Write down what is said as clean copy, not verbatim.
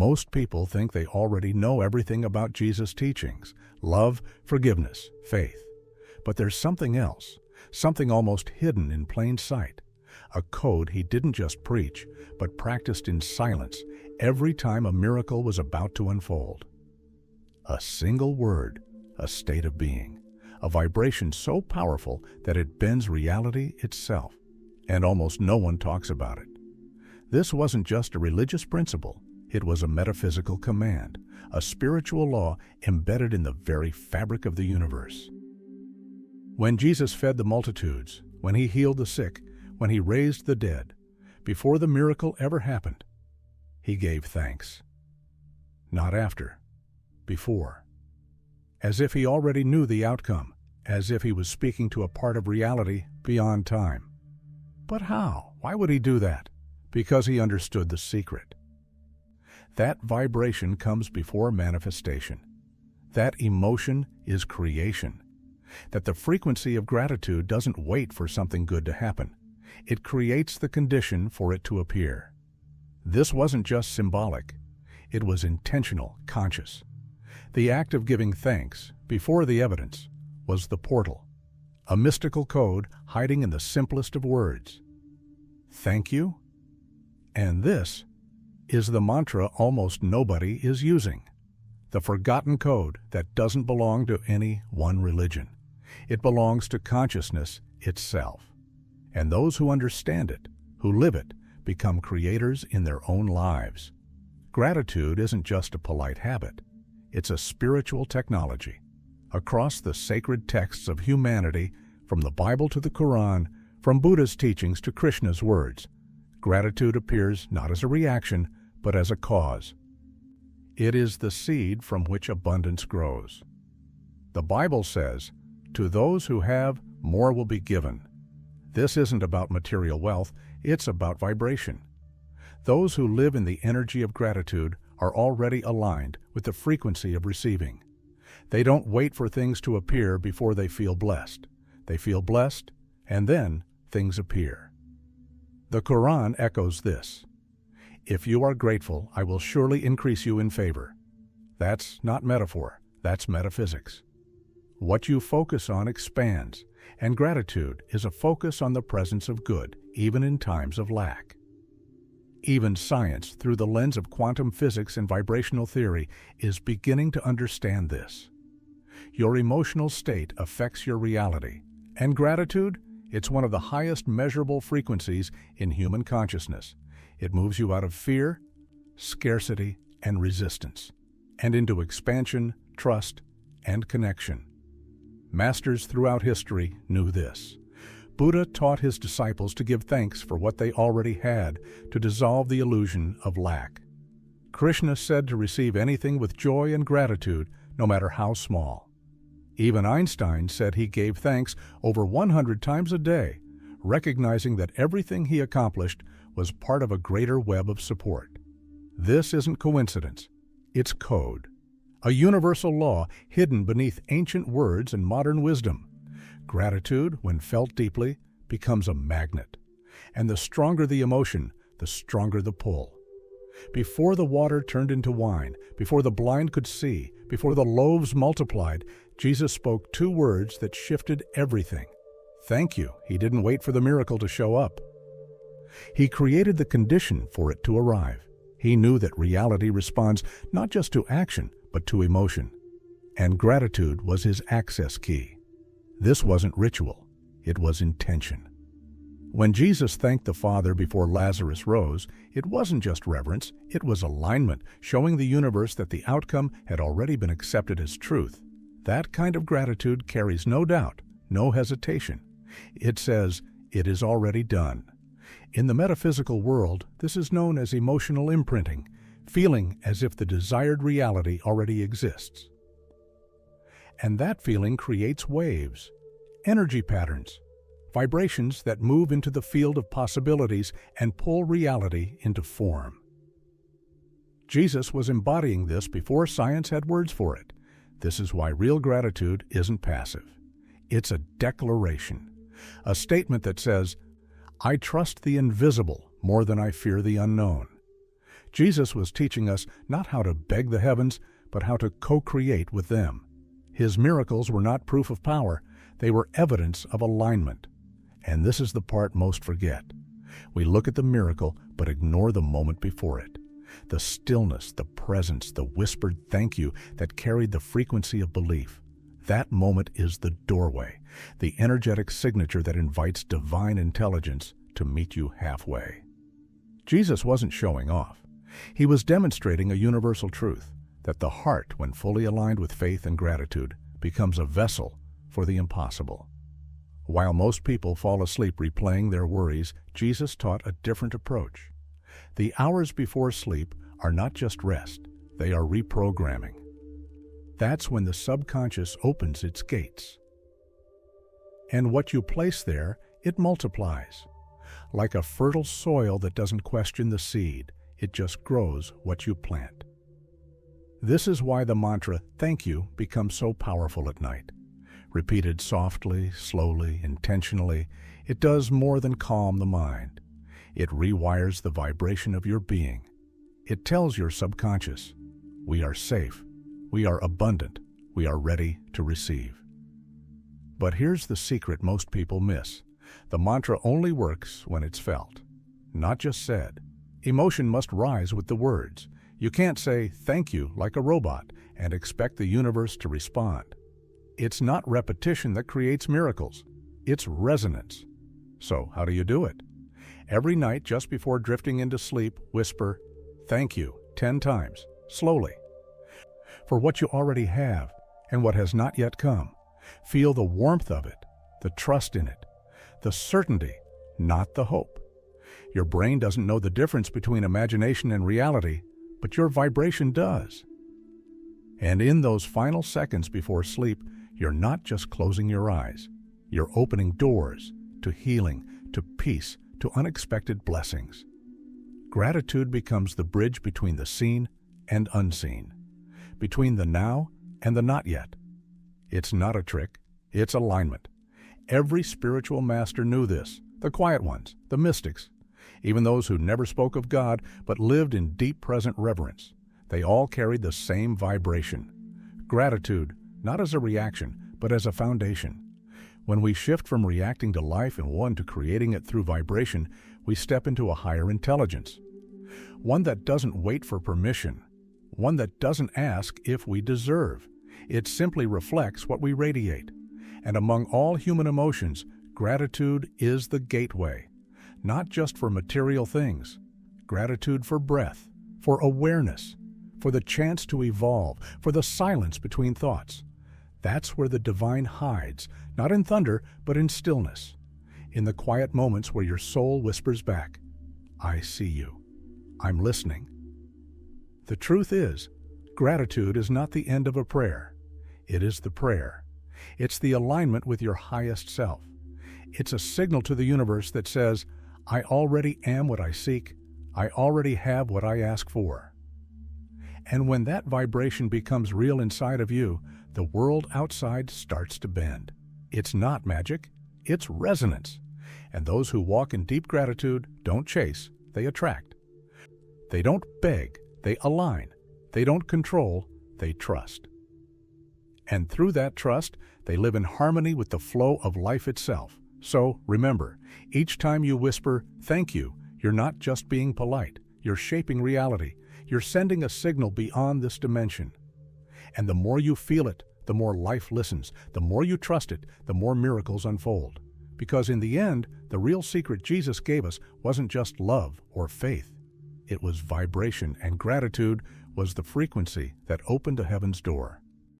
Most people think they already know everything about Jesus' teachings: love, forgiveness, faith. But there's something else, something almost hidden in plain sight. A code he didn't just preach, but practiced in silence every time a miracle was about to unfold. A single word, a state of being, a vibration so powerful that it bends reality itself, and almost no one talks about it. This wasn't just a religious principle, it was a metaphysical command, a spiritual law embedded in the very fabric of the universe. When Jesus fed the multitudes, when he healed the sick, when he raised the dead, before the miracle ever happened, he gave thanks. Not after, before. As if he already knew the outcome, as if he was speaking to a part of reality beyond time. But how? Why would he do that? Because he understood the secret. That vibration comes before manifestation. That emotion is creation. That the frequency of gratitude doesn't wait for something good to happen. It creates the condition for it to appear. This wasn't just symbolic. It was intentional, conscious. The act of giving thanks, before the evidence, was the portal, a mystical code hiding in the simplest of words. Thank you? And this is the mantra almost nobody is using. The forgotten code that doesn't belong to any one religion. It belongs to consciousness itself. And those who understand it, who live it, become creators in their own lives. Gratitude isn't just a polite habit. It's a spiritual technology. Across the sacred texts of humanity, from the Bible to the Quran, from Buddha's teachings to Krishna's words, gratitude appears not as a reaction, but as a cause. It is the seed from which abundance grows. The Bible says, "To those who have, more will be given." This isn't about material wealth, it's about vibration. Those who live in the energy of gratitude are already aligned with the frequency of receiving. They don't wait for things to appear before they feel blessed. They feel blessed, and then things appear. The Quran echoes this. "If you are grateful, I will surely increase you in favor." That's not metaphor, that's metaphysics. What you focus on expands, and gratitude is a focus on the presence of good, even in times of lack. Even science, through the lens of quantum physics and vibrational theory, is beginning to understand this. Your emotional state affects your reality, and gratitude, it's one of the highest measurable frequencies in human consciousness. It moves you out of fear, scarcity, and resistance, and into expansion, trust, and connection. Masters throughout history knew this. Buddha taught his disciples to give thanks for what they already had, to dissolve the illusion of lack. Krishna said to receive anything with joy and gratitude, no matter how small. Even Einstein said he gave thanks over 100 times a day, recognizing that everything he accomplished was part of a greater web of support. This isn't coincidence, it's code. A universal law hidden beneath ancient words and modern wisdom. Gratitude, when felt deeply, becomes a magnet. And the stronger the emotion, the stronger the pull. Before the water turned into wine, before the blind could see, before the loaves multiplied, Jesus spoke 2 words that shifted everything. Thank you. He didn't wait for the miracle to show up. He created the condition for it to arrive. He knew that reality responds not just to action, but to emotion. And gratitude was his access key. This wasn't ritual, it was intention. When Jesus thanked the Father before Lazarus rose, it wasn't just reverence, it was alignment, showing the universe that the outcome had already been accepted as truth. That kind of gratitude carries no doubt, no hesitation. It says, "It is already done." In the metaphysical world, this is known as emotional imprinting, feeling as if the desired reality already exists. And that feeling creates waves, energy patterns, vibrations that move into the field of possibilities and pull reality into form. Jesus was embodying this before science had words for it. This is why real gratitude isn't passive. It's a declaration, a statement that says, "I trust the invisible more than I fear the unknown." Jesus was teaching us not how to beg the heavens, but how to co-create with them. His miracles were not proof of power, they were evidence of alignment. And this is the part most forget. We look at the miracle, but ignore the moment before it. The stillness, the presence, the whispered thank you that carried the frequency of belief. That moment is the doorway, the energetic signature that invites divine intelligence to meet you halfway. Jesus wasn't showing off. He was demonstrating a universal truth, that the heart, when fully aligned with faith and gratitude, becomes a vessel for the impossible. While most people fall asleep replaying their worries, Jesus taught a different approach. The hours before sleep are not just rest, they are reprogramming. That's when the subconscious opens its gates. And what you place there, it multiplies. Like a fertile soil that doesn't question the seed, it just grows what you plant. This is why the mantra, "Thank you," becomes so powerful at night. Repeated softly, slowly, intentionally, it does more than calm the mind. It rewires the vibration of your being. It tells your subconscious, we are safe, we are abundant, we are ready to receive. But here's the secret most people miss. The mantra only works when it's felt, not just said. Emotion must rise with the words. You can't say thank you like a robot and expect the universe to respond. It's not repetition that creates miracles. It's resonance. So how do you do it? Every night just before drifting into sleep, whisper, "Thank you," 10 times, slowly. For what you already have and what has not yet come. Feel the warmth of it, the trust in it, the certainty, not the hope. Your brain doesn't know the difference between imagination and reality, but your vibration does. And in those final seconds before sleep, you're not just closing your eyes. You're opening doors to healing, to peace, to unexpected blessings. Gratitude becomes the bridge between the seen and unseen, between the now and the not yet. It's not a trick, it's alignment. Every spiritual master knew this, the quiet ones, the mystics, even those who never spoke of God but lived in deep present reverence. They all carried the same vibration. Gratitude, not as a reaction, but as a foundation. When we shift from reacting to life in one to creating it through vibration, we step into a higher intelligence. One that doesn't wait for permission. One that doesn't ask if we deserve. It simply reflects what we radiate. And among all human emotions, gratitude is the gateway. Not just for material things. Gratitude for breath, for awareness, for the chance to evolve, for the silence between thoughts. That's where the divine hides, not in thunder, but in stillness. In the quiet moments where your soul whispers back, "I see you. I'm listening." The truth is, gratitude is not the end of a prayer. It is the prayer. It's the alignment with your highest self. It's a signal to the universe that says, "I already am what I seek. I already have what I ask for." And when that vibration becomes real inside of you, the world outside starts to bend. It's not magic, it's resonance. And those who walk in deep gratitude don't chase, they attract. They don't beg, they align. They don't control, they trust. And through that trust, they live in harmony with the flow of life itself. So remember, each time you whisper, "Thank you," you're not just being polite, you're shaping reality. You're sending a signal beyond this dimension. And the more you feel it, the more life listens. The more you trust it, the more miracles unfold. Because in the end, the real secret Jesus gave us wasn't just love or faith. It was vibration, and gratitude was the frequency that opened to heaven's door.